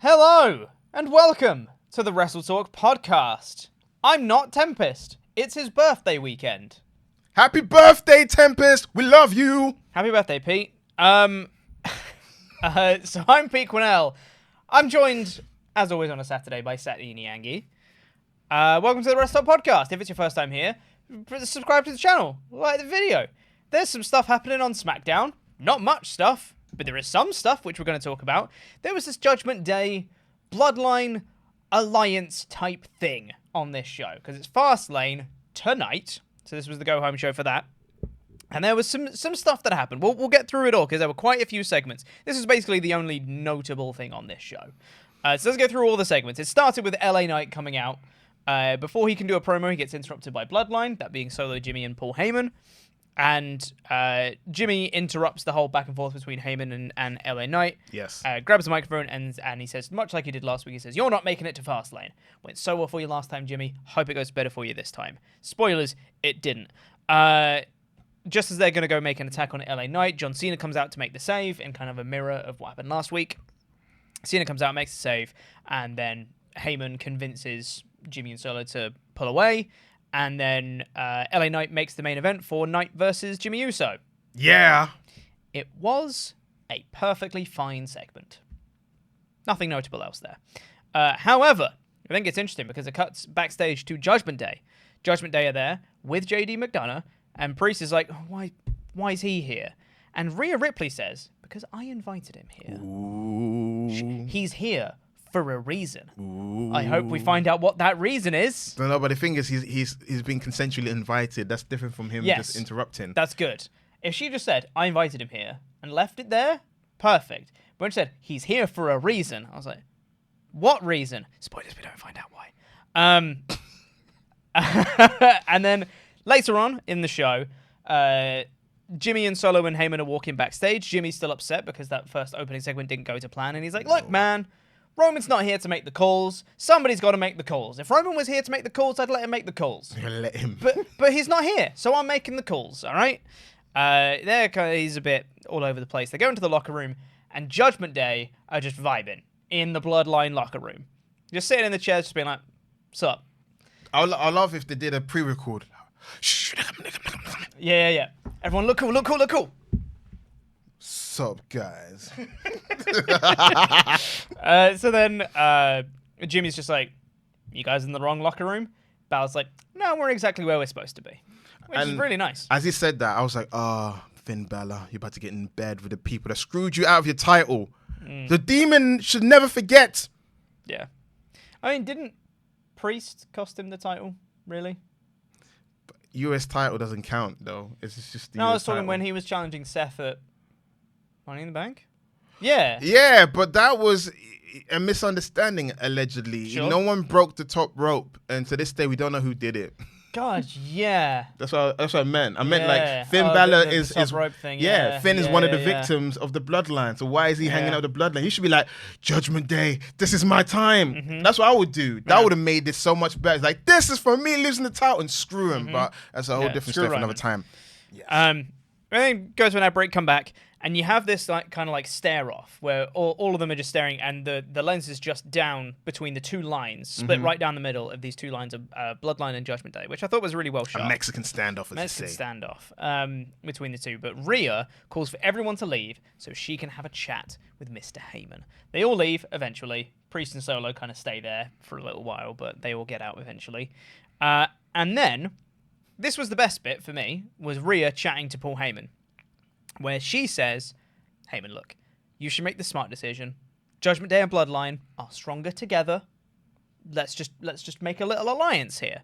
Hello, and welcome to the WrestleTalk Podcast. I'm not Tempest. It's his birthday weekend. Happy birthday, Tempest! We love you! Happy birthday, Pete. So I'm Pete Quinnell. I'm joined, as always on a Saturday, by Sati Niangi. Welcome to the WrestleTalk Podcast. If it's your first time here, subscribe to the channel, like the video. There's some stuff happening on SmackDown. Not much stuff, but there is some stuff which we're going to talk about. There was this Judgment Day Bloodline Alliance type thing on this show, because it's Fastlane tonight. So this was the go-home show for that. And there was some stuff that happened. We'll get through it all, because there were quite a few segments. This is basically the only notable thing on this show. So let's go through all the segments. It started with LA Knight coming out. Before he can do a promo, he gets interrupted by Bloodline, that being Solo, Jimmy, and Paul Heyman. And Jimmy interrupts the whole back and forth between Heyman and LA Knight. Yes. Grabs the microphone and he says, much like he did last week, he says, "You're not making it to Fastlane. Went so well for you last time, Jimmy. Hope it goes better for you this time." Spoilers, it didn't. Just as they're going to go make an attack on LA Knight, John Cena comes out to make the save in kind of a mirror of what happened last week. Cena comes out, makes the save, and then Heyman convinces Jimmy and Solo to pull away. And then LA Knight makes the main event for Knight versus Jimmy Uso. Yeah. It was a perfectly fine segment. Nothing notable else there. However, I think it's interesting because it cuts backstage to Judgment Day. Judgment Day are there with JD McDonough, and Priest is like, why is he here? And Rhea Ripley says, because I invited him here. Ooh. He's here for a reason. Ooh. I hope we find out what that reason is. No, but the thing is, he's been consensually invited. That's different from him just interrupting. That's good. If she just said, I invited him here, and left it there, perfect. But when she said, he's here for a reason, I was like, what reason? Spoilers, we don't find out why. And then later on in the show, Jimmy and Solo and Heyman are walking backstage. Jimmy's still upset because that first opening segment didn't go to plan, and he's like, look, man, Roman's not here to make the calls. Somebody's got to make the calls. If Roman was here to make the calls, I'd let him make the calls. Let him. But he's not here, so I'm making the calls, all right? He's a bit all over the place. They go into the locker room, and Judgment Day are just vibing in the Bloodline locker room. Just sitting in the chairs, just being like, sup? I love if they did a pre-record. Yeah. Everyone, look cool. Sup, guys? So then Jimmy's just like, you guys in the wrong locker room? Balor's like, no, we're exactly where we're supposed to be. Which is really nice. As he said that, I was like, Finn Balor, you're about to get in bed with the people that screwed you out of your title. The demon should never forget. Yeah. I mean, didn't Priest cost him the title, really? US title doesn't count, though. It's just the No, US I was talking title. when he was challenging Seth at Money in the Bank. Yeah. Yeah, but that was a misunderstanding, allegedly. Sure. No one broke the top rope, and to this day, we don't know who did it. God, yeah. That's what I meant. I meant Yeah. like Finn Oh, Balor the is top rope thing. Finn is one of the yeah. victims of the bloodline. So why is he hanging Yeah. out with the bloodline? He should be like, Judgment Day, this is my time. That's what I would do. That would have made this so much better. It's like, this is for me losing the title, and screw him. But that's a whole different screw stuff for Roman. another time. And then go to an ad break, come back, and you have this like kind of like stare off where all of them are just staring, and the lens is just down between the two lines, split right down the middle of these two lines of Bloodline and Judgment Day, which I thought was really well shot. A Mexican standoff, as Mexican they say. standoff between the two. But Rhea calls for everyone to leave so she can have a chat with Mr. Heyman. They all leave eventually. Priest and Solo kind of stay there for a little while, but they all get out eventually. And then, this was the best bit for me, was Rhea chatting to Paul Heyman, where she says, Heyman, look, you should make the smart decision. Judgment Day and Bloodline are stronger together. Let's just make a little alliance here.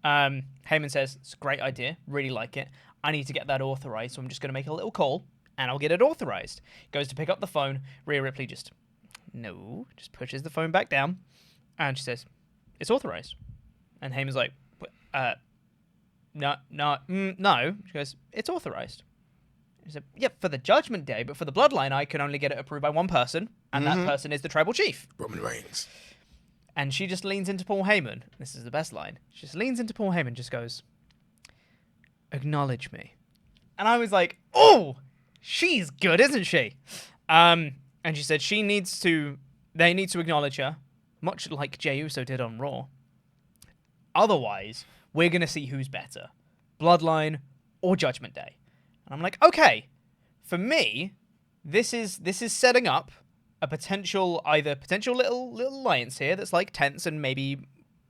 Heyman says, it's a great idea, really like it. I need to get that authorized, so I'm just going to make a little call, and I'll get it authorized. Goes to pick up the phone. Rhea Ripley just pushes the phone back down, and she says, it's authorized. And Heyman's like, no. She goes, it's authorized. He said, yeah, for the Judgment Day, but for the Bloodline, I can only get it approved by one person, and that person is the Tribal Chief. Roman Reigns. And she just leans into Paul Heyman. This is the best line. She just leans into Paul Heyman and just goes, acknowledge me. And I was like, oh, she's good, isn't she? And she said she needs to they need to acknowledge her, much like Jey Uso did on Raw. Otherwise, we're going to see who's better, Bloodline or Judgment Day. And I'm like, okay, for me, this is setting up a potential little alliance here that's like tense and maybe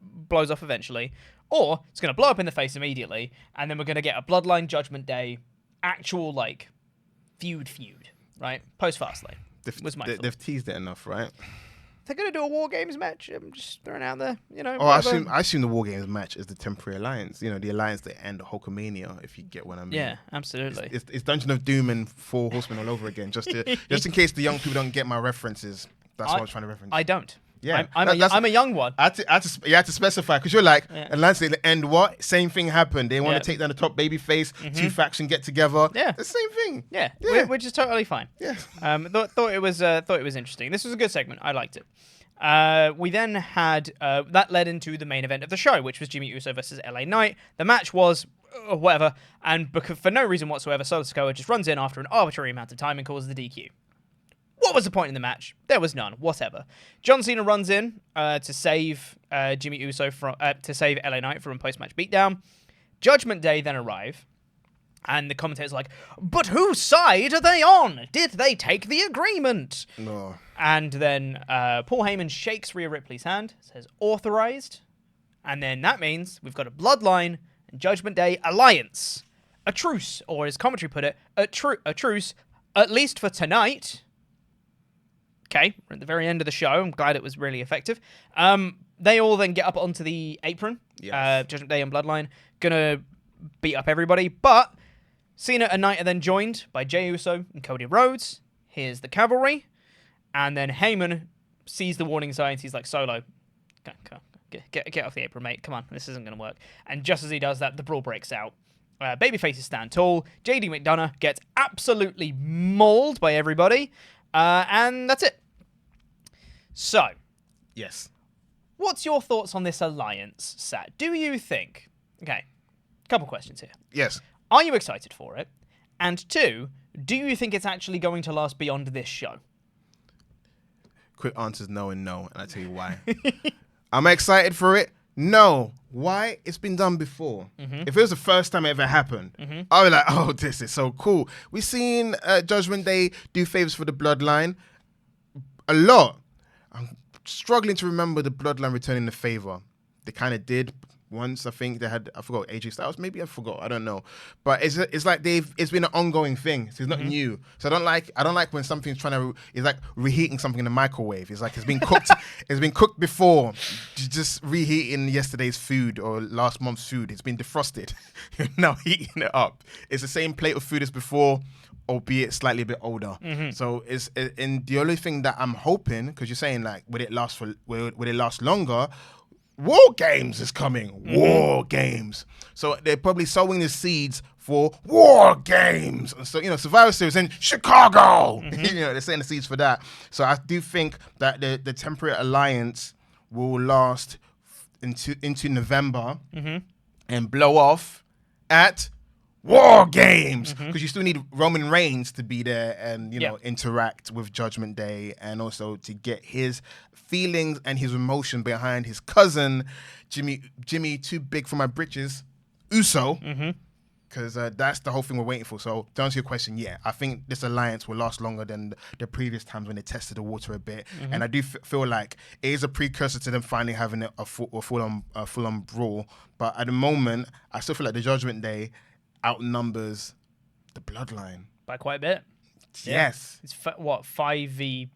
blows off eventually, or it's going to blow up in the face immediately, and then we're going to get a Bloodline Judgment Day actual like feud, right? Post Fastlane. They've teased it enough, right? They're going to do a War Games match. I'm just throwing it out there, Oh, I assume the War Games match is the temporary alliance. The alliance that end Hulkamania, if you get what I mean. Yeah, absolutely. It's Dungeon of Doom and Four Horsemen all over again, just in case the young people don't get my references. That's what I was trying to reference. I don't. Yeah, I'm a young one. You had to specify because you're like, alliance at the end. What? Same thing happened. They want to take down the top baby face. Two factions get together. Yeah, the same thing. Yeah, which is totally fine. Yeah. Thought it was interesting. This was a good segment. I liked it. We then had that led into the main event of the show, which was Jimmy Uso versus LA Knight. The match was whatever, and for no reason whatsoever, Solo Sikoa just runs in after an arbitrary amount of time and causes the DQ. What was the point in the match? There was none. Whatever. John Cena runs in to save Jimmy Uso to save LA Knight from a post-match beatdown. Judgment Day then arrive, and the commentators are like, "But whose side are they on? Did they take the agreement?" No. And then Paul Heyman shakes Rhea Ripley's hand, says authorized, and then that means we've got a Bloodline and Judgment Day alliance, a truce, or as commentary put it, a truce, at least for tonight. Okay, we're at the very end of the show. I'm glad it was really effective. They all then get up onto the apron. Yes. Judgment Day and Bloodline gonna beat up everybody, but Cena and Knight are then joined by Jey Uso and Cody Rhodes. Here's the cavalry, and then Heyman sees the warning signs. He's like, "Solo, get off the apron, mate. Come on, this isn't gonna work." And just as he does that, the brawl breaks out. Babyfaces stand tall. JD McDonough gets absolutely mauled by everybody. And that's it. So, yes. What's your thoughts on this alliance, Sat? Do you think... Okay, couple questions here. Yes. Are you excited for it? And two, do you think it's actually going to last beyond this show? Quick answers no and no, and I'll tell you why. Am I excited for it? No. Why? It's been done before. If it was the first time it ever happened, I'd be like, oh, this is so cool. We've seen Judgment Day do favors for the Bloodline a lot. I'm struggling to remember the Bloodline returning the favor. They kind of did once. I think they had, I forgot, AJ Styles, maybe? I forgot. I don't know. But it's like it's been an ongoing thing. So it's not new. So I don't like when something's it's like reheating something in the microwave. It's like it's been cooked. It's been cooked before. Just reheating yesterday's food or last month's food. It's been defrosted. You're now heating it up. It's the same plate of food as before, albeit slightly a bit older. So and the only thing that I'm hoping, because you're saying like, would it last longer? War Games is coming. War Games. So they're probably sowing the seeds for War Games. So, Survivor Series in Chicago. They're saying the seeds for that. So I do think that the temporary alliance will last into November and blow off at War Games, because you still need Roman Reigns to be there and interact with Judgment Day, and also to get his feelings and his emotion behind his cousin Jimmy too big for my britches Uso, because that's the whole thing we're waiting for. So to answer your question, yeah, I think this alliance will last longer than the previous times when they tested the water a bit, and I do feel like it is a precursor to them finally having a full on brawl. But at the moment, I still feel like the Judgment Day outnumbers the Bloodline by quite a bit. Yes. It's 5v3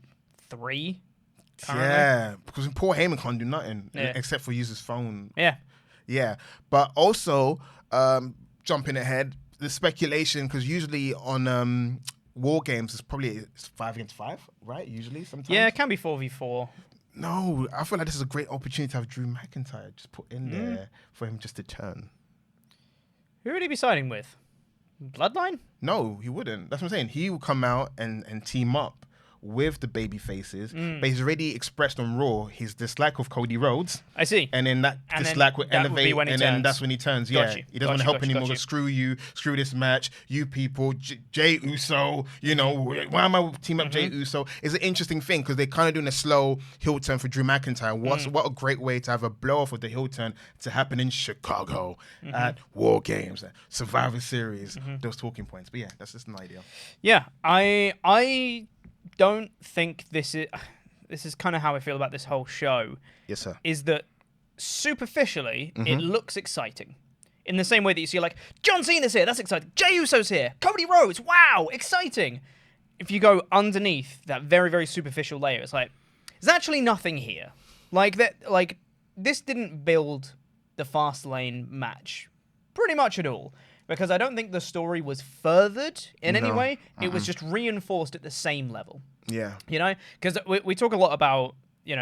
currently. Yeah, because Paul Heyman can't do nothing except for use his phone. Yeah. But also, jumping ahead, the speculation, because usually on War Games it's probably 5 against 5, right? Usually, sometimes. Yeah, it can be 4v4. No, I feel like this is a great opportunity to have Drew McIntyre just put in there for him just to turn. Who would he be siding with? Bloodline? No, he wouldn't. That's what I'm saying. He will come out and team up with the baby faces, but he's already expressed on Raw his dislike of Cody Rhodes. I see. And then that dislike will elevate, then that's when he turns. He doesn't want to help anymore. Screw you, screw this match, you people, Jay Uso, why am I team up Jay Uso? It's an interesting thing because they're kind of doing a slow heel turn for Drew McIntyre. What a great way to have a blow off of the heel turn to happen in Chicago at War Games, Survivor Series, those talking points. But yeah, that's just an idea. Yeah, I don't think this is kind of how I feel about this whole show. Yes, sir. Is that superficially it looks exciting. In the same way that you see like John Cena's here, that's exciting. Jey Uso's here, Cody Rhodes, wow, exciting. If you go underneath that very, very superficial layer, it's like there's actually nothing here. Like this didn't build the Fastlane match pretty much at all. Because I don't think the story was furthered in any way. It was just reinforced at the same level. Yeah. Because we talk a lot about,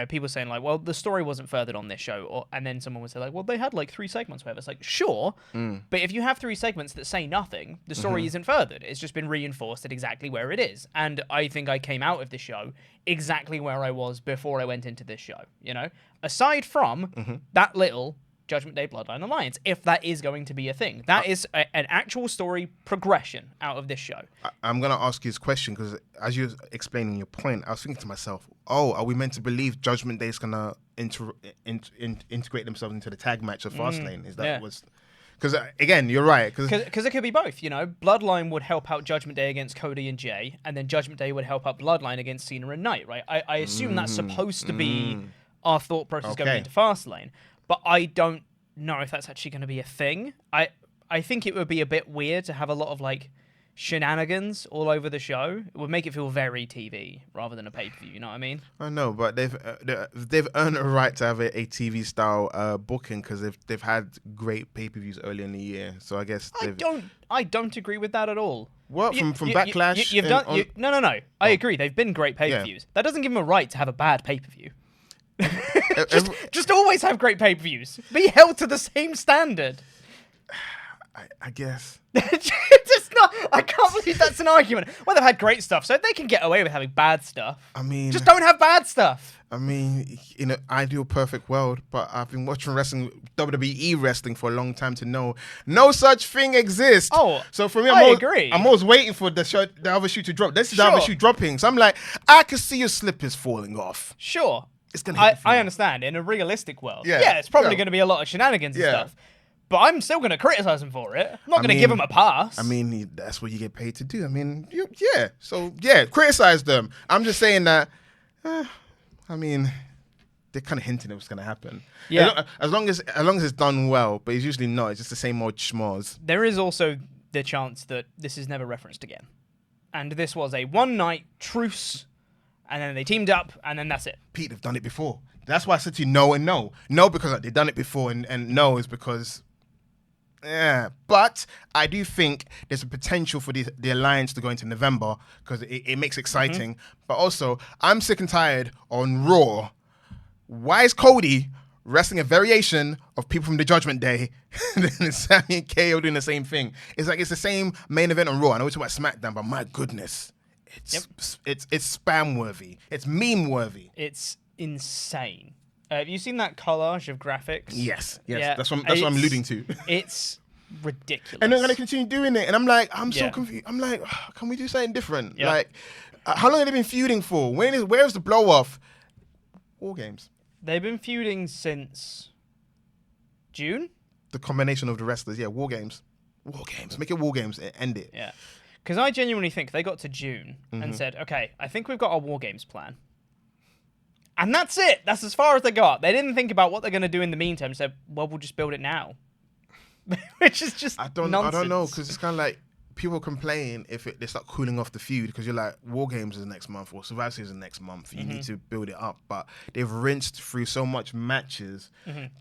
people saying like, well, the story wasn't furthered on this show. And then someone would say like, well, they had like 3 segments, whatever. It's like, sure. But if you have 3 segments that say nothing, the story isn't furthered. It's just been reinforced at exactly where it is. And I think I came out of the show exactly where I was before I went into this show. Aside from that little Judgment Day Bloodline Alliance, if that is going to be a thing. That is an actual story progression out of this show. I'm going to ask you this question because as you're explaining your point, I was thinking to myself, are we meant to believe Judgment Day is going to integrate themselves into the tag match of Fastlane? Is that what's... Because, again, you're right. Because it could be both, Bloodline would help out Judgment Day against Cody and Jay, and then Judgment Day would help out Bloodline against Cena and Knight, right? I assume that's supposed to be our thought process going into Fastlane. But I don't know if that's actually going to be a thing. I think it would be a bit weird to have a lot of like shenanigans all over the show. It would make it feel very TV rather than a pay-per-view. You know what I mean? I know, but they've earned a right to have a TV style booking because they've had great pay-per-views early in the year. So I guess I don't agree with that at all. What from Backlash? No. I agree. They've been great pay-per-views. Yeah. That doesn't give them a right to have a bad pay-per-view. just always have great pay-per-views. Be held to the same standard. I guess. Just not. I can't believe that's an argument. Well, they've had great stuff, so they can get away with having bad stuff. I mean, just don't have bad stuff. I mean, in an ideal, perfect world, but I've been watching WWE wrestling for a long time to know no such thing exists. Oh, so for me, I agree. I'm always waiting for the other shoe to drop. This is the other shoe dropping, so I'm like, I can see your slippers falling off. Sure. It's gonna. I understand. In a realistic world, it's probably going to be a lot of shenanigans and stuff. But I'm still going to criticize him for it. I'm not going to give him a pass. I mean, that's what you get paid to do. I mean, So, criticize them. I'm just saying that, I mean, they're kind of hinting at what's going to happen. Yeah. As long as it's done well, but it's usually not. It's just the same old schmoz. There is also the chance that this is never referenced again. And this was a one-night truce, and then they teamed up, and then that's it. Pete, they've done it before. That's why I said to you no and no. No, because they've done it before, and no is because... Yeah, but I do think there's a potential for the alliance to go into November because it makes it exciting. But also, I'm sick and tired on Raw. Why is Cody wrestling a variation of people from the Judgment Day and then Sami and KO doing the same thing? It's like it's the same main event on Raw. I know we're talking about SmackDown, but my goodness, it's spam worthy. It's meme worthy. It's insane. Have you seen that collage of graphics? Yes. Yeah, that's what I'm alluding to. It's ridiculous. And they're going to continue doing it. And I'm like, I'm so confused. I'm like, can we do something different? Yep. Like, how long have they been feuding for? Where's the blow-off? War Games. They've been feuding since June? The combination of the wrestlers. Yeah, War Games. War Games. Make it War Games. End it. Yeah. Because I genuinely think they got to June and said, okay, I think we've got our War Games plan. And that's it. That's as far as they got. They didn't think about what they're going to do in the meantime. They said, well, we'll just build it now. Which is just nonsense. I don't know, because it's kind of like people complain if they start cooling off the feud because you're like, War Games is next month or Survivor Series is next month. You need to build it up. But they've rinsed through so much matches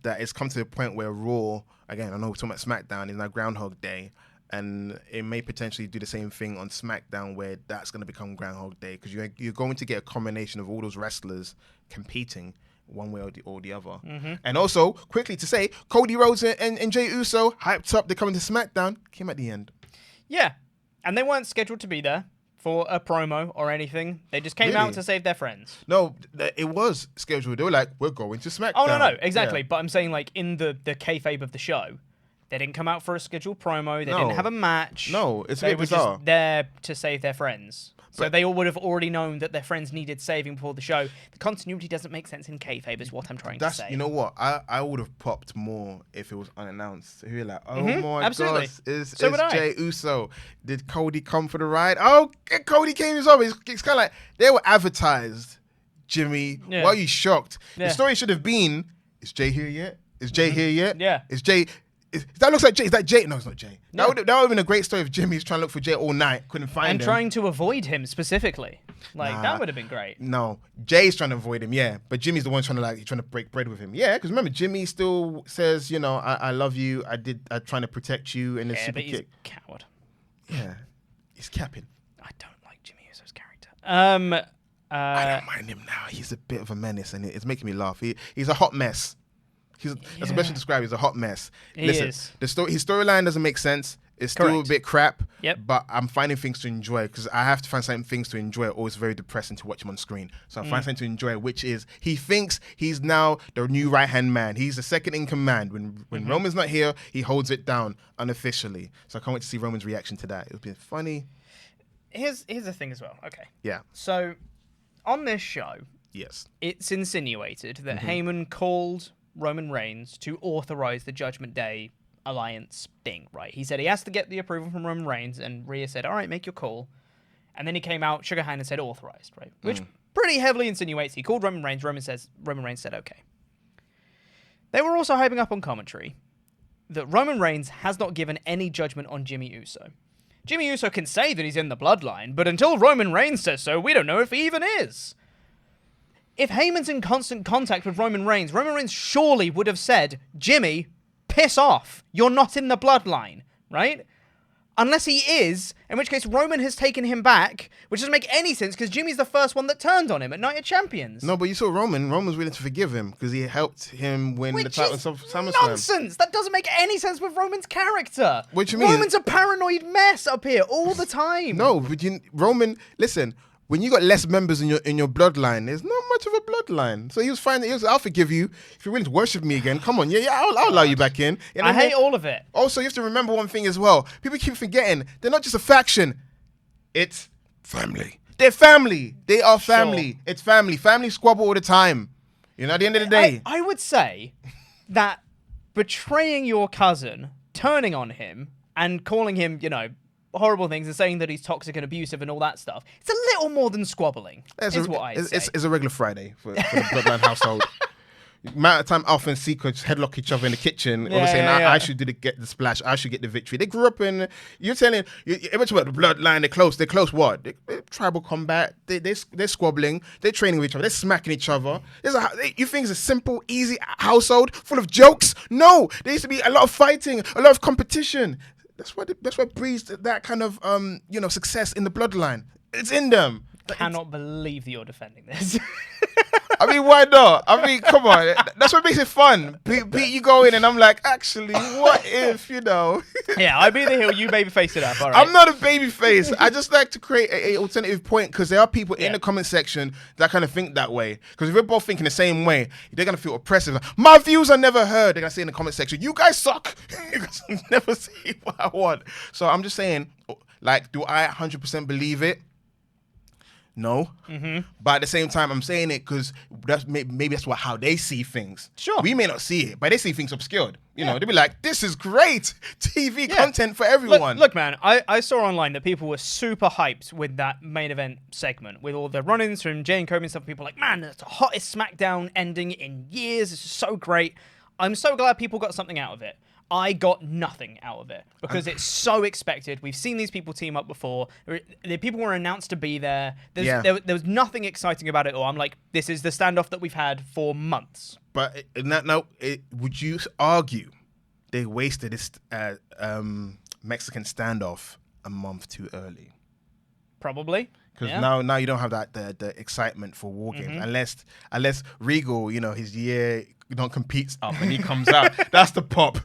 that it's come to the point where Raw, again, I know we're talking about SmackDown, is now Groundhog Day. And it may potentially do the same thing on SmackDown where that's going to become Groundhog Day because you're going to get a combination of all those wrestlers competing one way or the other. And also, quickly to say, Cody Rhodes and Jey Uso, hyped up, they're coming to SmackDown, came at the end. Yeah, and they weren't scheduled to be there for a promo or anything. They just came out to save their friends. No, it was scheduled. They were like, we're going to SmackDown. Oh, no, exactly. Yeah. But I'm saying, like, in the kayfabe of the show, they didn't come out for a scheduled promo. They didn't have a match. No, it's a They bit were bizarre. just there to save their friends. So they all would have already known that their friends needed saving before the show. The continuity doesn't make sense in kayfabe is what I'm trying to say. You know what? I would have popped more if it was unannounced. You're like, oh my absolutely. gosh, it's So would I. Jey Uso. Did Cody come for the ride? Oh, Cody came as well. It's kind of like they were advertised. Jimmy, why are you shocked? The story should have been, is Jey here yet? Is Jey here yet? Yeah. Is Jey... that looks like Jey. Is that Jey? No, it's not Jey. No. That would have been a great story if Jimmy's trying to look for Jey all night, couldn't find him. And trying to avoid him specifically. That would have been great. No, Jay's trying to avoid him, but Jimmy's the one trying to break bread with him. Yeah, because remember, Jimmy still says, I love you. I'm trying to protect you in a super kick. He's a coward. Yeah, he's capping. I don't like Jimmy Uso's character. I don't mind him now. He's a bit of a menace, and it's making me laugh. He's a hot mess. That's the best to describe. He's a hot mess. Listen, is. His storyline doesn't make sense. It's still a bit crap. Yep. But I'm finding things to enjoy because I have to find certain things to enjoy, or it's very depressing to watch him on screen. So I find something to enjoy, which is he thinks he's now the new right-hand man. He's the second in command. When Roman's not here, he holds it down unofficially. So I can't wait to see Roman's reaction to that. It'll be funny. Here's the thing as well. Okay. Yeah. So on this show, yes, it's insinuated that Heyman called Roman Reigns to authorize the Judgment Day alliance thing, right? He said he has to get the approval from Roman Reigns, and Rhea said, all right, make your call. And then he came out, shook her hand, and said authorized, right? Which pretty heavily insinuates he called Roman Reigns. Roman Reigns said okay. They were also hyping up on commentary that Roman Reigns has not given any judgment on Jimmy Uso. Jimmy Uso can say that he's in the bloodline, but until Roman Reigns says so, we don't know if he even is. If Heyman's in constant contact with Roman Reigns surely would have said, Jimmy, piss off. You're not in the bloodline, right? Unless he is, in which case Roman has taken him back, which doesn't make any sense because Jimmy's the first one that turned on him at Night of Champions. No, but you saw Roman. Roman was willing to forgive him because he helped him win the title in SummerSlam. Nonsense! That doesn't make any sense with Roman's character. What do you mean? Roman's a paranoid mess up here all the time. No, but Roman, listen, when you got less members in your bloodline, there's not much of a bloodline. So he was fine. I'll forgive you if you're willing to worship me again. Come on, I'll allow you back in. I hate all of it. Also, you have to remember one thing as well. People keep forgetting they're not just a faction. It's family. They're family. They are family. Sure. It's family. Family squabble all the time. At the end of the day. I would say that betraying your cousin, turning on him, and calling him, horrible things and saying that he's toxic and abusive and all that stuff. It's a little more than squabbling, what I say. It's a regular Friday for the Bloodline household. Amount of time Alpha and Seeker just headlock each other in the kitchen, all saying, I should get the splash, I should get the victory. They grew up in, you're telling, you're about the Bloodline, they're close what? They're tribal combat, they're squabbling, they're training with each other, they're smacking each other. You think it's a simple, easy household full of jokes? No, there used to be a lot of fighting, a lot of competition. That's what breeds that kind of success in the bloodline. It's in them. Cannot believe that you're defending this. I mean, why not? I mean, come on. That's what makes it fun. Pete, you go in and I'm like, actually, what if, Yeah, I be the heel, you baby face it up, all right? I'm not a baby face. I just like to create an alternative point because there are people in the comment section that kind of think that way. Because if we're both thinking the same way, they're going to feel oppressive. My views are never heard. They're going to say in the comment section, you guys suck. You guys never see what I want. So I'm just saying, do I 100% believe it? No, but at the same time, I'm saying it because maybe that's how they see things. Sure, we may not see it, but they see things obscured. They'll be like, "This is great TV content for everyone." Look, man, I saw online that people were super hyped with that main event segment with all the run-ins from Jey and Kobe and stuff. People were like, "Man, that's the hottest SmackDown ending in years. It's just so great." I'm so glad people got something out of it. I got nothing out of it because it's so expected. We've seen these people team up before. The people were announced to be there. There was nothing exciting about it all. I'm like, this is the standoff that we've had for months. But would you argue they wasted this Mexican standoff a month too early? Probably. Because now you don't have the excitement for War Games unless Regal, his year competes up and he comes out. That's the pop.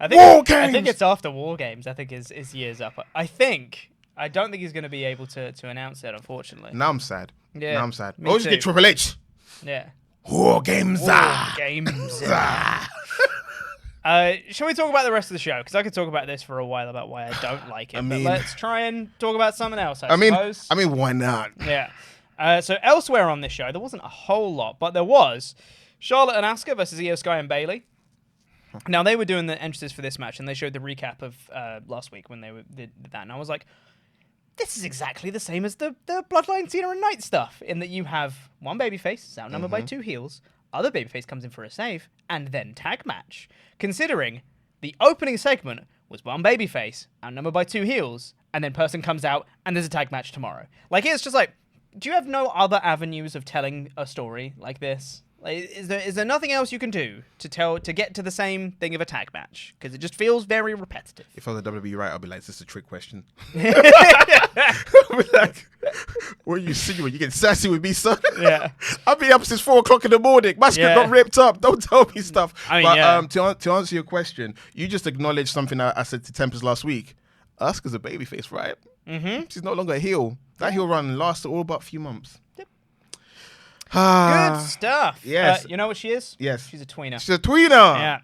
I think it's after War Games. I think his year's up. I think I don't think he's going to be able to announce it, unfortunately. Now I'm sad. Yeah, Now I'm sad. me Or just too. get Triple H. Yeah. War games. Games. Shall we talk about the rest of the show? Because I could talk about this for a while about why I don't like it. But let's try and talk about something else, I suppose. I mean, why not? Yeah. So elsewhere on this show, there wasn't a whole lot, but there was Charlotte and Asuka versus Io Sky and Bayley. Now, they were doing the entrances for this match, and they showed the recap of last week when they did that. And I was like, this is exactly the same as the Bloodline Cena and Knight stuff, in that you have one babyface, outnumbered by two heels, other babyface comes in for a save, and then tag match. Considering the opening segment was one babyface, outnumbered by two heels, and then person comes out, and there's a tag match tomorrow. Like, it's just like, do you have no other avenues of telling a story like this? Like, is there nothing else you can do to get to the same thing of a tag match? Because it just feels very repetitive. If I was a WWE right, I'd be like, "This is a trick question." I'd be like, "What are you insinuating? You get sassy with me, son?" Yeah. I've been up since 4:00 in the morning. My script got ripped up. Don't tell me stuff. I mean, to answer your question, you just acknowledged something I said to Tempest last week. Asuka's a babyface, right? Mm-hmm. She's no longer a heel. That heel run lasted all about a few months. Yep. Good stuff. Yes. You know what she is? Yes. She's a tweener. She's a tweener.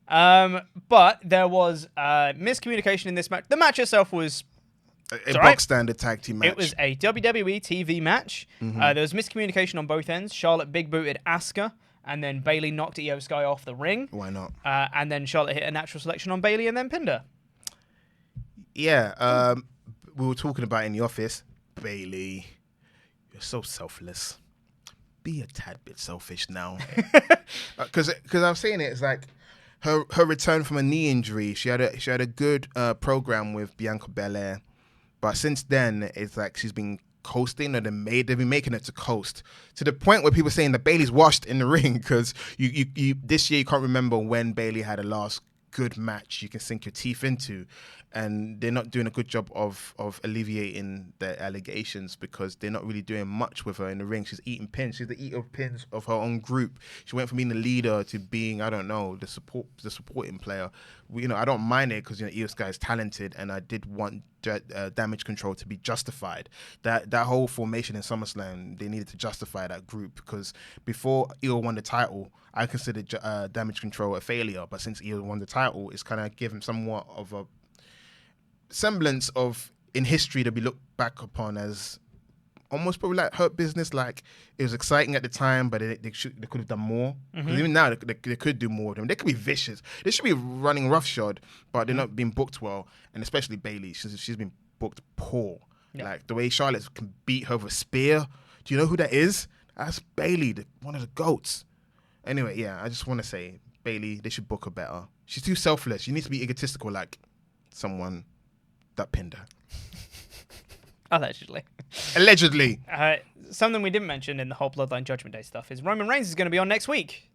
Yeah. But there was miscommunication in this match. The match itself was a box standard tag team match. It was a WWE TV match. There was miscommunication on both ends. Charlotte big booted Asuka, and then Bayley knocked Io Sky off the ring. Why not? And then Charlotte hit a natural selection on Bayley and then pinned her. Yeah. We were talking about in the office. Bayley, you're so selfless. Be a tad bit selfish now. Because I was saying it's like her return from a knee injury. She had a good program with Bianca Belair, but since then it's like she's been coasting, or they've been making it to coast to the point where people are saying that Bayley's washed in the ring, because you this year you can't remember when Bayley had a last good match you can sink your teeth into, and they're not doing a good job of alleviating the allegations, because they're not really doing much with her in the ring. She's eating pins. She's the eater of pins of her own group. She went from being the leader to being, I don't know, the supporting player. I don't mind it, because Io Sky is talented, and I did want Damage Control to be justified. That whole formation in SummerSlam, they needed to justify that group, because before Io won the title, I considered Damage Control a failure, but since Io won the title, it's kind of given somewhat of a semblance of in history to be looked back upon as almost probably like Hurt Business. Like, it was exciting at the time, but they could have done more. Even now they could do more of them. They could be vicious. They should be running roughshod, but they're not being booked well. And especially Bayley, she's been booked poor. Yeah. Like the way Charlotte can beat her with a spear. Do you know who that is? That's Bayley, one of the GOATs. Anyway, yeah, I just want to say Bayley, they should book her better. She's too selfless. She needs to be egotistical like someone that pinned her. Allegedly. Something we didn't mention in the whole Bloodline Judgment Day stuff is Roman Reigns is going to be on next week.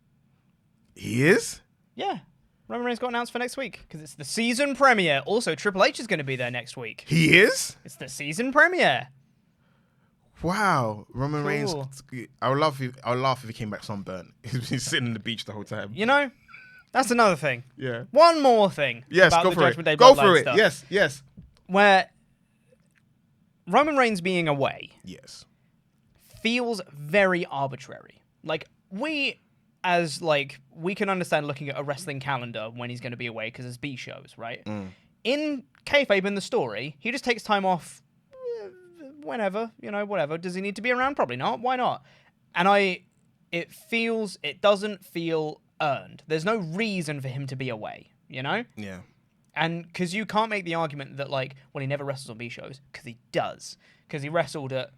He is? Yeah. Roman Reigns got announced for next week because it's the season premiere. Also, Triple H is going to be there next week. He is? It's the season premiere. Wow. Roman Reigns. I would laugh if he came back sunburnt. He's been sitting on the beach the whole time. That's another thing. Yeah. One more thing. Yes, about go the for Judgment Day it. Go Bloodline for it. Stuff, Yes. Where Roman Reigns being away. Yes. Feels very arbitrary. Like, we can understand looking at a wrestling calendar when he's going to be away because there's B shows, right? In kayfabe, in the story, he just takes time off whenever, whatever. Does he need to be around? Probably not. Why not? And it doesn't feel earned. There's no reason for him to be away, Yeah. And because you can't make the argument that, he never wrestles on B shows, because he does. Because he wrestled at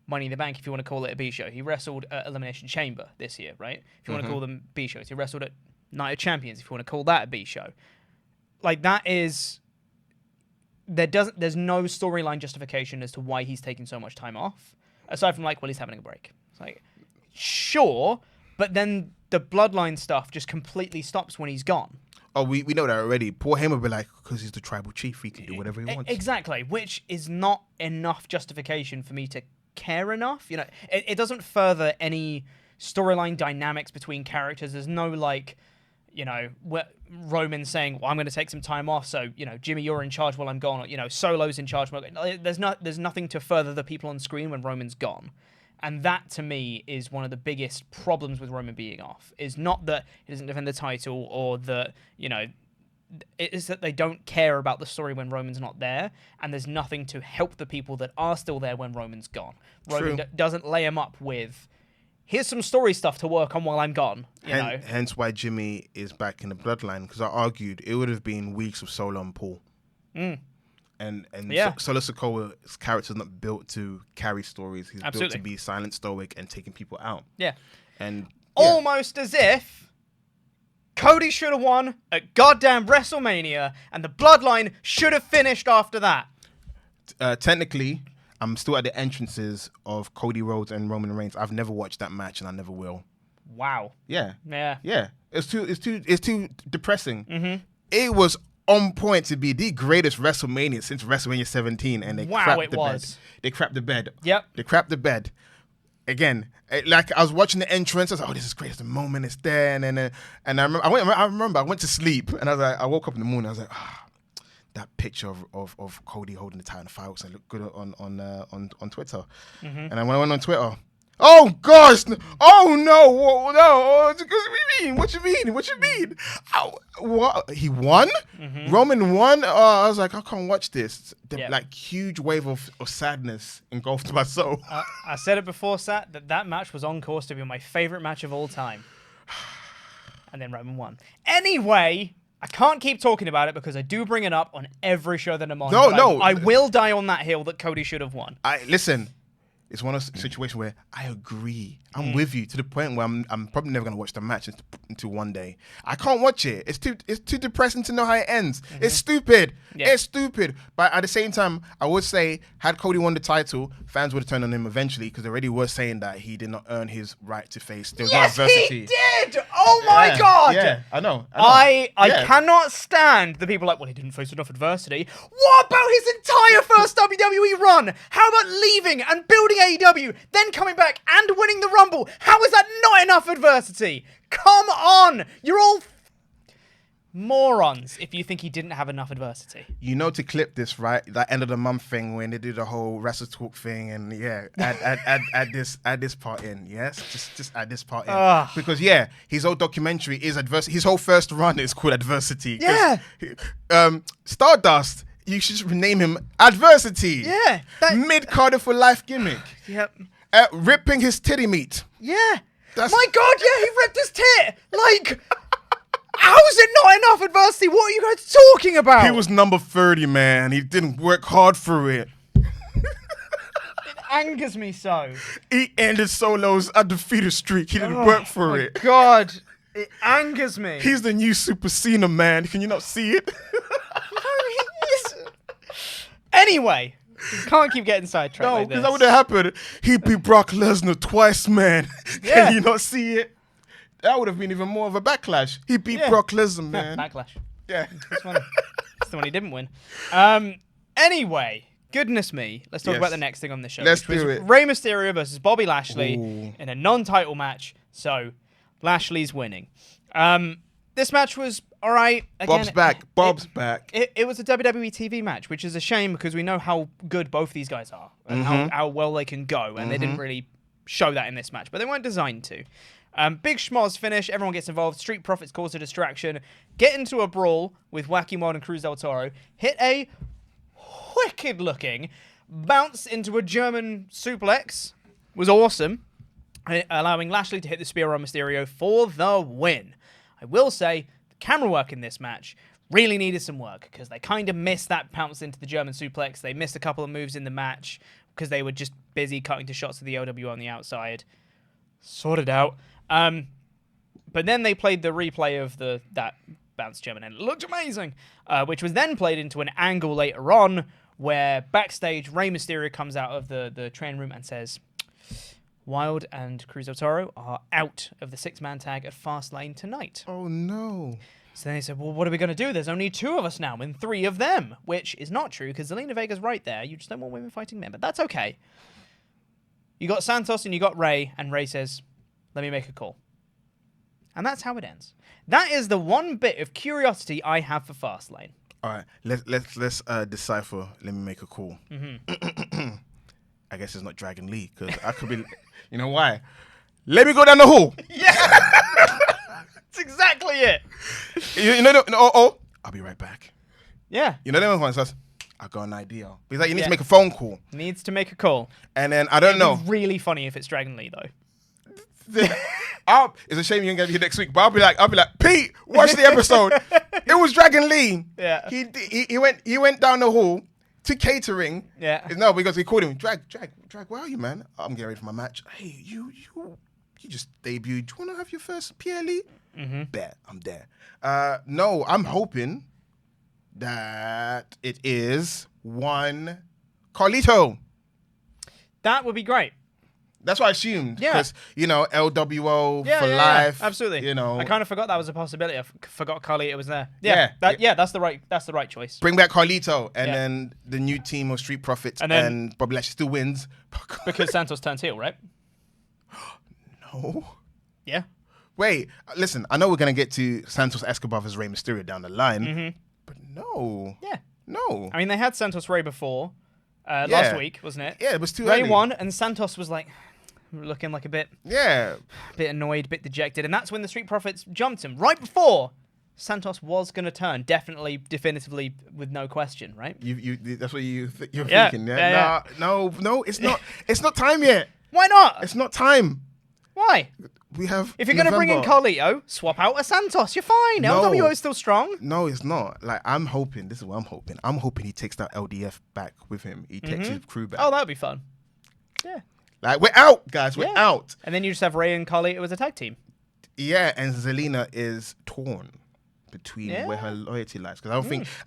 Money in the Bank, if you want to call it a B show. He wrestled at Elimination Chamber this year, right? If you want to call them B shows. He wrestled at Night of Champions, if you want to call that a B show. That is... There's no storyline justification as to why he's taking so much time off. Aside from, he's having a break. It's sure, but then the Bloodline stuff just completely stops when he's gone. Oh, we know that already. Poor him will be like, because he's the tribal chief, he can do whatever he wants. Exactly, which is not enough justification for me to care enough. It doesn't further any storyline dynamics between characters. There's no, Roman saying, well, I'm going to take some time off, so, Jimmy, you're in charge while I'm gone, or, Solo's in charge. There's nothing to further the people on screen when Roman's gone. And that, to me, is one of the biggest problems with Roman being off, is not that he doesn't defend the title or that, it is that they don't care about the story when Roman's not there, and there's nothing to help the people that are still there when Roman's gone. Roman doesn't lay him up with, here's some story stuff to work on while I'm gone. Hence why Jimmy is back in the Bloodline, because I argued it would have been weeks of Solo and Paul. And Solo Sikoa's character's not built to carry stories. He's built to be silent, stoic, and taking people out. Yeah. And almost as if Cody should have won at goddamn WrestleMania, and the Bloodline should have finished after that. Technically, I'm still at the entrances of Cody Rhodes and Roman Reigns. I've never watched that match, and I never will. Wow. Yeah. Yeah. Yeah. It's too depressing. It was on point to be the greatest WrestleMania since WrestleMania 17, and they crapped the bed. They crapped the bed. Yep. They crapped the bed. Again, like I was watching the entrance, I was like, "Oh, this is great! It's the moment. It's there." And I remember I went to sleep, and I woke up in the morning. I was like, that picture of Cody holding the title in the fireworks, and it looked good on Twitter. And when I went on Twitter, oh gosh, oh no, no! What you mean? What? He won? Roman won? I was like, I can't watch this. Like huge wave of sadness engulfed my soul. I said it before, Sat, that match was on course to be my favorite match of all time. And then Roman won. Anyway, I can't keep talking about it because I do bring it up on every show that I'm on. No. I will die on that hill that Cody should have won. Listen. It's one of those situations where I agree. I'm with you to the point where I'm probably never going to watch the match until one day. I can't watch it. It's too depressing to know how it ends. It's stupid. Yeah. It's stupid. But at the same time, I would say, had Cody won the title, fans would have turned on him eventually because they already were saying that he did not earn his right to face. There was no adversity. He did! Oh my God! Yeah, I know. I cannot stand the people like, well, he didn't face enough adversity. What about his entire first WWE run? How about leaving and building AEW, then coming back and winning the Rumble? How is that not enough adversity? Come on! You're all morons if you think he didn't have enough adversity. To clip this, right? That end of the month thing when they do the whole WrestleTalk thing, and add this part in. Yes, just add this part in because his whole documentary is adversity. His whole first run is called Adversity. Yeah. Stardust. You should just rename him Adversity. Yeah. Mid-Carter for life gimmick. Yep. Ripping his titty meat. Yeah. My God, yeah, he ripped his tit. Like, how is it not enough adversity? What are you guys talking about? He was number 30, man. He didn't work hard for it. It angers me so. He ended Solo's undefeated streak. He didn't work for it. God, it angers me. He's the new Super Cena, man. Can you not see it? Anyway, can't keep getting sidetracked. No, because because that would have happened. He beat Brock Lesnar twice, man. Yeah. Can you not see it? That would have been even more of a backlash. He beat Brock Lesnar, man. Backlash. Yeah. That's the one he didn't win. Anyway, goodness me. Let's talk about the next thing on the show. Let's do it. Rey Mysterio versus Bobby Lashley in a non-title match. So, Lashley's winning. This match was all right. Again, Bob's back. It was a WWE TV match, which is a shame because we know how good both these guys are and how well they can go, and they didn't really show that in this match, but they weren't designed to. Big schmoz finish. Everyone gets involved. Street Profits cause a distraction. Get into a brawl with Wacky Mod and Cruz del Toro. Hit a wicked-looking bounce into a German suplex. Was awesome. Allowing Lashley to hit the spear on Mysterio for the win. I will say, the camera work in this match really needed some work because they kind of missed that bounce into the German suplex. They missed a couple of moves in the match because they were just busy cutting to shots of the OW on the outside. Sorted out. But then they played the replay of that bounce German, and it looked amazing, which was then played into an angle later on where backstage Rey Mysterio comes out of the training room and says, Wilde and Cruz del Toro are out of the 6-man tag at Fastlane tonight. Oh, no. So then they said, well, what are we going to do? There's only 2 of us now and 3 of them, which is not true because Zelina Vega's right there. You just don't want women fighting men, but that's okay. You got Santos and you got Rey, and Rey says, let me make a call. And that's how it ends. That is the one bit of curiosity I have for Fastlane. All right, let's decipher. Let me make a call. Mm-hmm. I guess it's not Dragon Lee because I could be. You know why? Let me go down the hall. Yeah, that's exactly it. You know, I'll be right back. Yeah. You know, them ones says, I got an idea. He's like, you need Yeah. to make a phone call. Needs to make a call. And then I don't know. It'd be really funny if it's Dragon Lee though. It's a shame you ain't gonna be here next week, but I'll be like, Pete, watch the episode. It was Dragon Lee. Yeah. He went down the hall to catering. Yeah. No, because he called him. Drag, where are you, man? I'm getting ready for my match. Hey, you just debuted. Do you wanna have your first PLE? Mm-hmm. Bet, I'm there. No, I'm hoping that it is one Carlito. That would be great. That's what I assumed. Yeah. Because, LWO Yeah, for yeah, life. yeah. Absolutely. I I kind of forgot that was a possibility. I forgot Carlito was there. Yeah. That's the right choice. Bring back Carlito, and Yeah. then the new team of Street Profits, And and, then- Bobby Lashley still wins. Because Santos turns heel, right? No. Yeah. Wait, listen, I know we're going to get to Santos Escobar versus Rey Mysterio down the line, Mm-hmm. but no. Yeah. No. I mean, they had Santos Ray before last Yeah. week, wasn't it? Yeah, it was too Ray early. won, and Santos was like looking like a bit Yeah. annoyed, a bit dejected, and that's when the Street Profits jumped him right before Santos was going to turn, definitively, with no question, right? You that's what you're Yeah, thinking, yeah, No, it's not. It's not time yet. Why not? It's not time. Why? We have. If you're going to bring in November. Carlito, swap out a Santos. You're fine. No. LWO is still strong. No, it's not. Like, I'm hoping. This is what I'm hoping. I'm hoping he takes that LDF back with him. He takes his crew back. Oh, that would be fun. Yeah. Like, we're out, guys. We're Yeah. out. And then you just have Ray and Carlito as a tag team. Yeah, and Zelina is torn between Yeah. where her loyalty lies. Because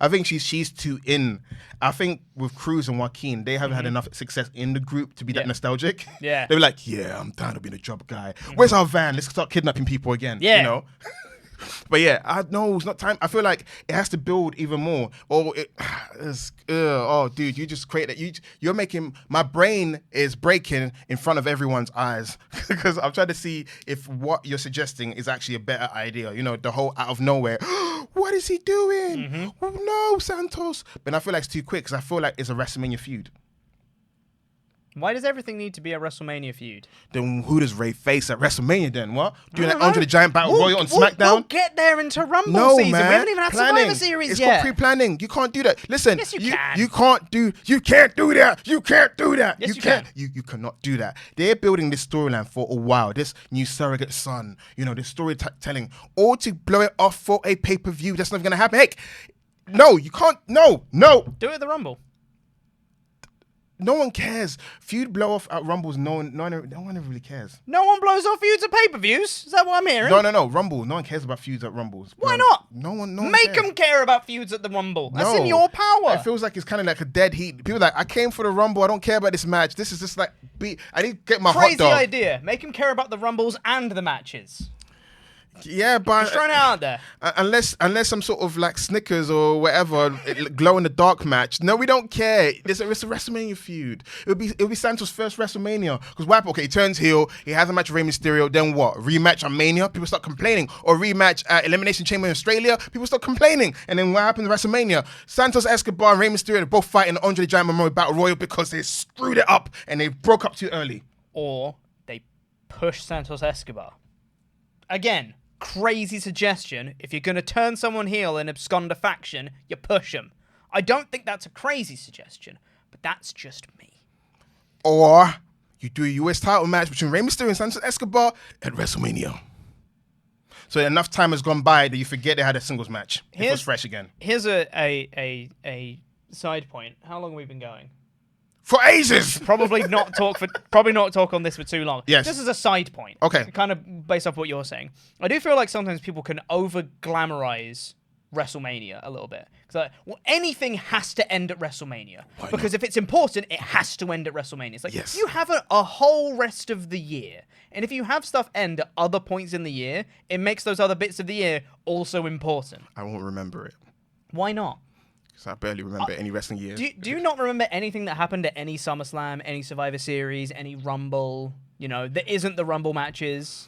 I think she's too in. I think with Cruz and Joaquin, they haven't had enough success in the group to be that Yeah. nostalgic. Yeah. They were like, yeah, I'm tired of being a job guy. Where's our van? Let's start kidnapping people again. Yeah. You know? But yeah, no, it's not time. I feel like it has to build even more. Dude, you just create that. You're making my brain is breaking in front of everyone's eyes because I'm trying to see if what you're suggesting is actually a better idea. The whole out of nowhere. What is he doing? Oh, no, Santos. But I feel like it's too quick because I feel like it's a WrestleMania feud. Why does everything need to be a WrestleMania feud? Then who does Ray face at WrestleMania then? What? Doing I that don't Andre know. the Giant Battle Royal on SmackDown? We'll get there into Rumble No, season. man. We haven't even had Survivor Series It's yet. got pre-planning. You can't do that. Listen, Yes, you can. You can't do that. You can't do that. Yes, you can't. can. You cannot do that. They're building this storyline for a while. This new surrogate son, this storytelling, all to blow it off for a pay-per-view. That's not going to happen. Heck, no, you can't. No. Do it at the Rumble. No one cares. Feud blow off at Rumbles. No one really cares. No one blows off feuds at pay-per-views. Is that what I'm hearing? No. Rumble. No one cares about feuds at Rumbles. Why not? No one. Make cares. them care about feuds at the Rumble. That's No. in your power. It feels like it's kind of like a dead heat. People are like, I came for the Rumble. I don't care about this match. This is just like, I need to get my hot Crazy dog. idea. Make them care about the Rumbles and the matches. Yeah, but Just throwing it out there. unless some sort of like Snickers or whatever glow in the dark match. No, we don't care. It's a WrestleMania feud. It'll be Santos' first WrestleMania. Because what? Okay, he turns heel. He has a match with Rey Mysterio. Then what? Rematch on Mania. People start complaining. Or rematch at Elimination Chamber in Australia. People start complaining. And then what happens at WrestleMania? Santos Escobar and Rey Mysterio are both fighting the Andre the Giant Memorial Battle Royal because they screwed it up and they broke up too early. Or they push Santos Escobar. Again, crazy suggestion. If you're going to turn someone heel and abscond a faction, you push them. I don't think that's a crazy suggestion, but that's just me. Or you do a US title match between Rey Mysterio and Santos Escobar at WrestleMania. So enough time has gone by that you forget they had a singles match. It was fresh again. Here's a side point. How long have we been going? For ages! Probably not talk on this for too long. Yes. This is a side point. Okay. Kind of based off what you're saying. I do feel like sometimes people can over glamorize WrestleMania a little bit. Because anything has to end at WrestleMania. Why Because not? if it's important, it has to end at WrestleMania. It's like, Yes. you have a whole rest of the year. And if you have stuff end at other points in the year, it makes those other bits of the year also important. I won't remember it. Why not? Because I barely remember any wrestling years. Do you not remember anything that happened at any SummerSlam, any Survivor Series, any Rumble, that isn't the Rumble matches?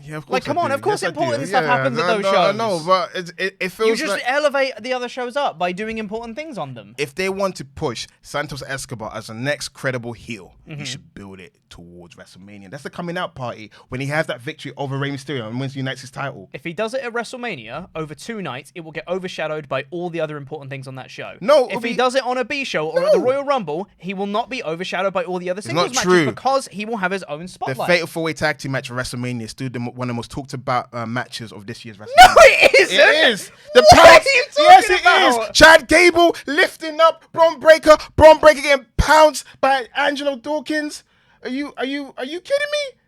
Yeah, of course. Like, come on, of course Yes, I important do. stuff happens at those shows. I know, but it feels You just like elevate the other shows up by doing important things on them. if they want to push Santos Escobar as the next credible heel, you should build it towards WrestleMania. That's the coming out party when he has that victory over Rey Mysterio and wins the United States title. If he does it at WrestleMania over 2 nights, it will get overshadowed by all the other important things on that show. No, if he does it on a B show or at the Royal Rumble, he will not be overshadowed by all the other singles matches true. because he will have his own The spotlight. Fatal 4-Way Tag Team match at WrestleMania is still one of the most talked about matches of this year's WrestleMania. No, it isn't. It is. The What pounce, are you yes, talking it about? is. Chad Gable lifting up Braun Breaker getting pounced by Angelo Dawkins. Are you kidding me?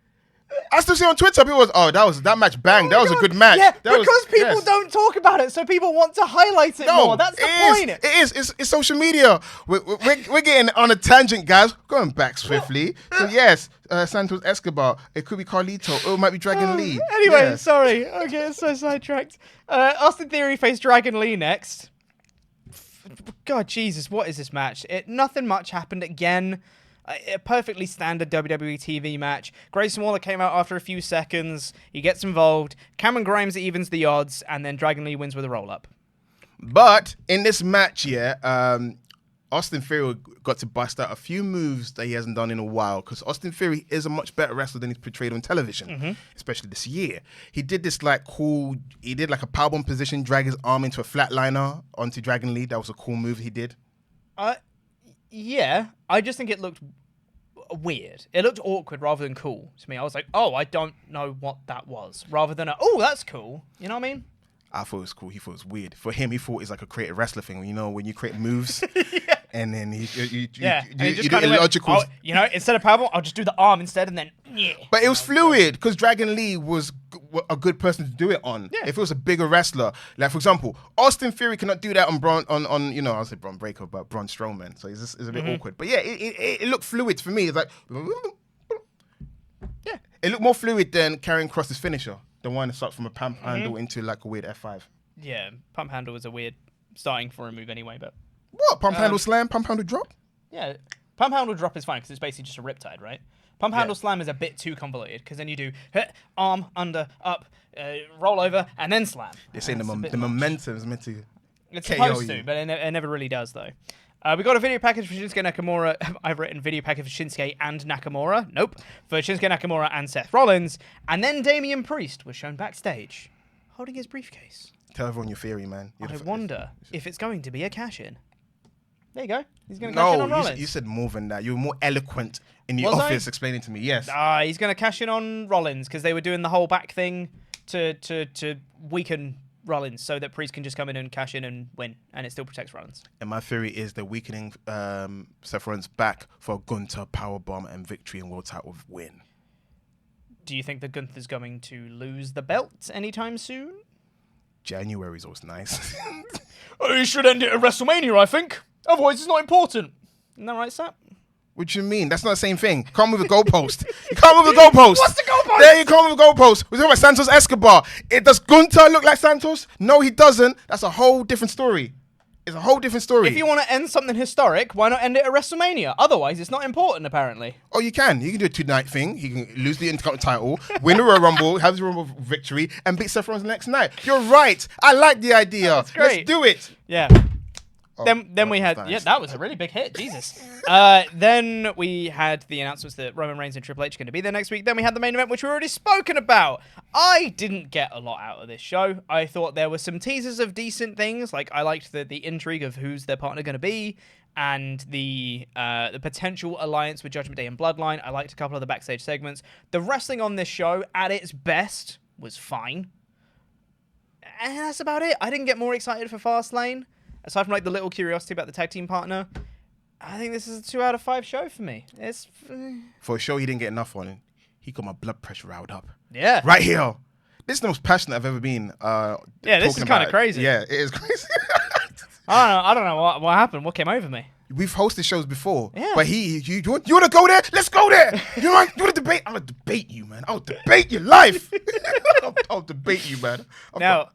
I still see on Twitter people that match banged. That was a good match. Yeah, That because people don't talk about it, so people want to highlight it more. That's the point. It is. It's social media. We're getting on a tangent, guys. Going back swiftly. So yes, Santos Escobar. It could be Carlito. Or it might be Dragon Lee. Anyway, Yeah. sorry. I'm getting so sidetracked. Austin Theory faced Dragon Lee next. God, Jesus, what is this match? Nothing much happened again. A perfectly standard WWE TV match. Grayson Waller came out after a few seconds. He gets involved. Cameron Grimes evens the odds, and then Dragon Lee wins with a roll-up. But in this match, Austin Theory got to bust out a few moves that he hasn't done in a while because Austin Theory is a much better wrestler than he's portrayed on television, especially this year. He did this like a powerbomb position, drag his arm into a flatliner onto Dragon Lee. That was a cool move he did. Yeah, I just think it looked weird. It looked awkward rather than cool to me. I was like, oh, I don't know what that was, rather than that's cool. You know what I mean? I thought it was cool. He thought it was weird. For him, he thought it's like a creative wrestler thing. You know, when you create moves, and then you do illogical. Instead of powerbomb, I'll just do the arm instead, and then But it was fluid because Dragon Lee was a good person to do it on. Yeah. If it was a bigger wrestler, like for example, Austin Theory cannot do that on I'll say Braun Breaker, but Braun Strowman. So it's a bit awkward. But yeah, it looked fluid for me. It's like it looked more fluid than Karrion Kross's finisher. The one that starts from a pump handle into like a weird F5. Yeah, pump handle was a weird starting for a move anyway, but... What? Pump handle slam? Pump handle drop? Yeah, pump handle drop is fine because it's basically just a riptide, right? Pump handle slam is a bit too convoluted because then you do hit, arm, under, up, roll over, and then slam. They're saying the momentum is meant to It's supposed to, but it never really does, though. We got a video package for Shinsuke Nakamura. I've written video package for Shinsuke and Nakamura. Nope. For Shinsuke Nakamura and Seth Rollins. And then Damian Priest was shown backstage, holding his briefcase. Tell everyone your theory, man. I wonder if it's going to be a cash-in. There you go. He's going to cash in on Rollins. You said more than that. You were more eloquent in the office explaining to me. Yes. He's going to cash in on Rollins because they were doing the whole back thing to weaken Rollins so that Priest can just come in and cash in and win, and it still protects Rollins. And my theory is they're weakening Seth Rollins back for a Gunther powerbomb and victory and world title win. Do you think that Gunther's going to lose the belt anytime soon? January's always nice. You should end it at WrestleMania, I think. Otherwise, it's not important. Isn't that right, Sap? What do you mean? That's not the same thing. You can't move the goalpost. You can't move the goalpost. What's the goalpost? There you can't move the goalpost. We're talking about Santos Escobar. Does Gunther look like Santos? No, he doesn't. That's a whole different story. It's a whole different story. If you want to end something historic, why not end it at WrestleMania? Otherwise, it's not important, apparently. Oh, you can. You can do a 2-night thing. You can lose the Intercontinental title, win the Royal Rumble, have the Rumble victory, and beat Seth Rollins the next night. You're right. I like the idea. That's great. Let's do it. Yeah. Then we had... nice. Yeah, that was a really big hit. Jesus. Then we had the announcements that Roman Reigns and Triple H are going to be there next week. Then we had the main event, which we've already spoken about. I didn't get a lot out of this show. I thought there were some teasers of decent things. Like, I liked the intrigue of who's their partner going to be and the potential alliance with Judgment Day and Bloodline. I liked a couple of the backstage segments. The wrestling on this show, at its best, was fine. And that's about it. I didn't get more excited for Fastlane. Aside from like the little curiosity about the tag team partner, I think this is a 2 out of 5 show for me. It's For a show he didn't get enough on, he got my blood pressure riled up. Yeah. Right here. This is the most passionate I've ever been. This is kind of crazy. Yeah, it is crazy. I don't know what happened. What came over me? we've hosted shows before. Yeah. But you want to go there? Let's go there. You want to debate? I'll debate you, man. I'll debate your life. I'll debate you, man. Now,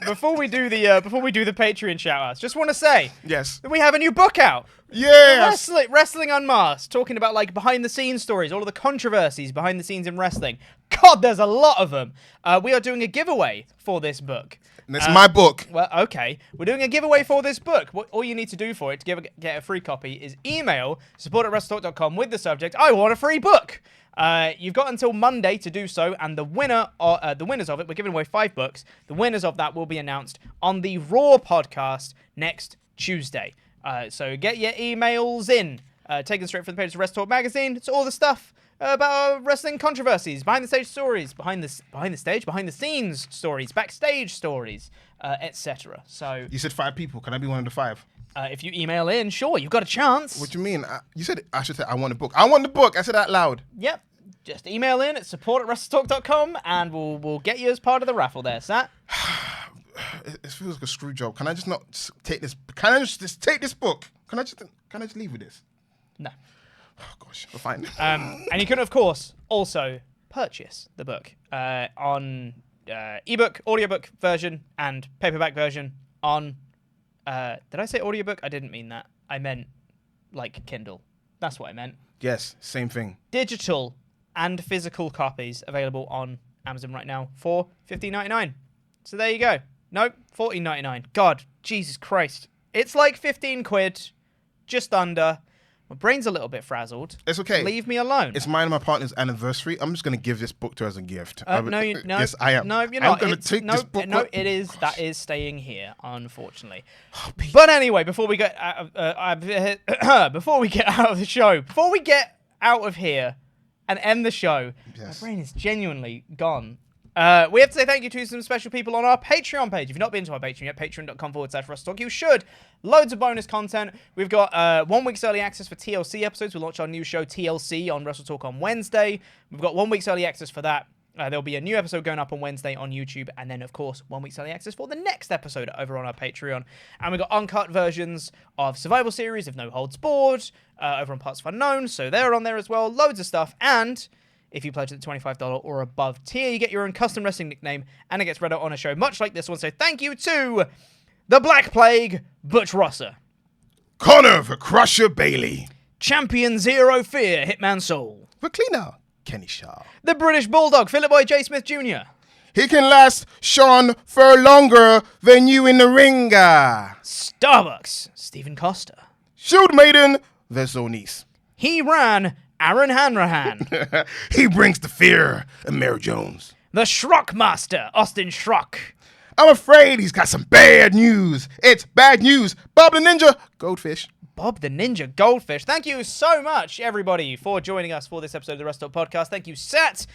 before we do the Patreon shout-outs, just want to say Yes. that we have a new book out. Yes. Wrestling Unmasked, talking about like behind-the-scenes stories, all of the controversies behind the scenes in wrestling. God, there's a lot of them. We are doing a giveaway for this book. And it's my book. Well, okay. We're doing a giveaway for this book. All you need to do for it to get a free copy is email support@WrestleTalk.com with the subject, I want a free book. You've got until Monday to do so, and the winners of it, we're giving away 5 books. The winners of that will be announced on the Raw podcast next Tuesday. So get your emails in. Taken straight from the page of WrestleTalk magazine. It's all the stuff about wrestling controversies, behind the stage stories, behind the scenes stories, backstage stories, etc. So You said 5 people. Can I be one of the 5? if you email in, sure, you've got a chance. What do you mean? You said I should say I want a book. I want the book. I said that loud. Yep. Just email in at support@WrestleTalk.com and we'll get you as part of the raffle there, Sat. It feels like a screw job. Can I just not take this? Can I just take this book? Can I just leave with this? No. Oh gosh, we're fine. And you can, of course, also purchase the book on ebook, audiobook version, and paperback version on... did I say audiobook? I didn't mean that. I meant, like, Kindle. That's what I meant. Yes, same thing. Digital and physical copies available on Amazon right now for $15.99. So there you go. Nope, $14.99. God, Jesus Christ. It's like 15 quid, just under. My brain's a little bit frazzled. It's okay. Leave me alone. It's mine and my partner's anniversary. I'm just going to give this book to her as a gift. No. Yes, I am. No, you're not. I'm going to take this book. No, it is. That is staying here, unfortunately. But anyway, before we get out of the show, before we get out of here and end the show, Yes. my brain is genuinely gone. We have to say thank you to some special people on our Patreon page. If you've not been to our Patreon yet, patreon.com/WrestleTalk, you should. Loads of bonus content. We've got 1 week's early access for TLC episodes. We launched our new show, TLC, on WrestleTalk on Wednesday. We've got 1 week's early access for that. There'll be a new episode going up on Wednesday on YouTube. And then, of course, 1 week's early access for the next episode over on our Patreon. And we've got uncut versions of Survival Series of No Holds Barred over on partsFUNknown. So they're on there as well. Loads of stuff. And... if you pledge at the $25 or above tier, you get your own custom wrestling nickname, and it gets read out on a show much like this one. So thank you to the Black Plague, Butch Rosser, Connor for Crusher Bayley, Champion Zero Fear, Hitman Soul, for Cleaner Kenny Shaw, the British Bulldog, Philip Boy J. Smith Jr., he can last Sean for longer than you in the ring. Starbucks, Stephen Costa, Shield Maiden, Vesonis. He Ran, Aaron Hanrahan, He brings the fear of Mary Jones. the Schrock Master, Austin Schrock, I'm afraid he's got some bad news. It's bad news. Bob the Ninja, Goldfish. Bob the Ninja Goldfish. Thank you so much, everybody, for joining us for this episode of the WrestleTalk Podcast. Thank you, Sat.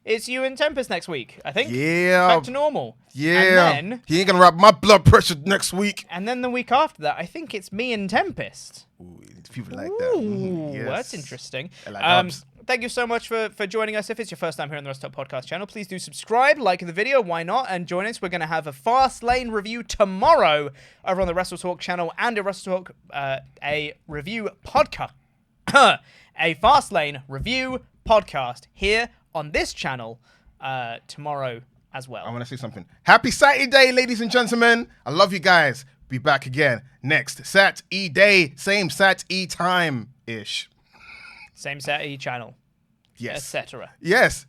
It's you and Tempest next week, I think. Yeah. Back to normal. Yeah. And then, He ain't gonna rock my blood pressure next week. and then the week after that, I think it's me and Tempest. Ooh, people like that. Ooh, Yes. that's interesting. I like dubs. Thank you so much for joining us. If it's your first time here on the WrestleTalk Podcast channel, please do subscribe, like the video, why not, and join us. We're going to have a Fastlane review tomorrow over on the WrestleTalk channel and a WrestleTalk a review podcast. A Fastlane review podcast here on this channel tomorrow as well. I want to say something. Happy Saturday, ladies and gentlemen. I love you guys. Be back again next Sat-E day, same Sat-E time-ish. Same Saturday channel. Yes. Etc. Yes.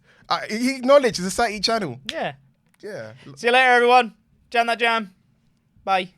He acknowledged it's a Sat-E channel. Yeah. Yeah. See you later, everyone. Jam that jam. Bye.